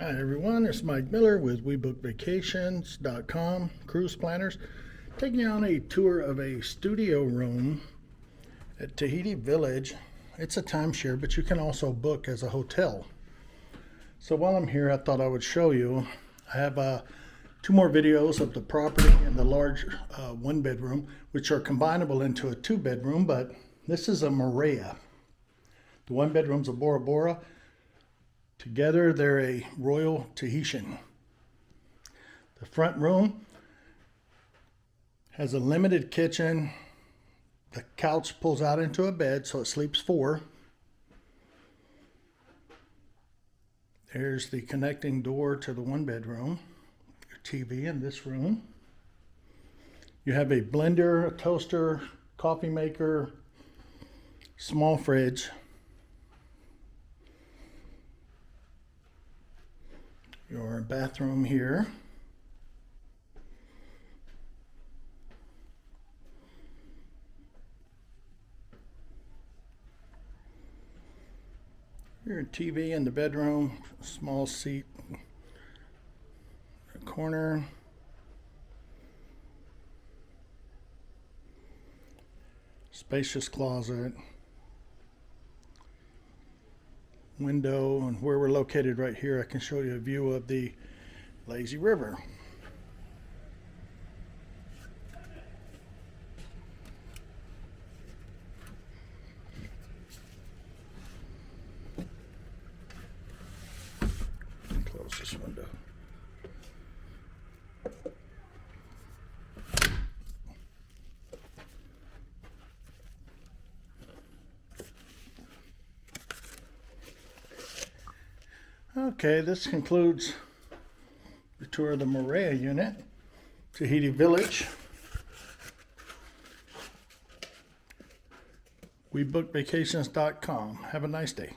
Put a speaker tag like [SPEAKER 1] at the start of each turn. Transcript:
[SPEAKER 1] Hi everyone, it's Mike Miller with webookvacations.com, cruise planners, taking you on a tour of a studio room at Tahiti Village. It's a timeshare, but you can also book as a hotel. So while I'm here, I thought I would show you. I have two more videos of the property and the large one bedroom, which are combinable into a two bedroom, but this is a Moorea. The one bedroom's a Bora Bora. Together, they're a Royal Tahitian. The front room has a limited kitchen. The couch pulls out into a bed, so it sleeps four. There's the connecting door to the one bedroom. Your TV in this room. You have a blender, a toaster, coffee maker, small fridge. Your bathroom here. Your TV in the bedroom, small seat, corner. Spacious closet. Window, and where we're located right here, I can show you a view of the lazy river. Close this window. Okay, this concludes the tour of the Moorea unit, Tahiti Village. webookvacations.com. Have a nice day.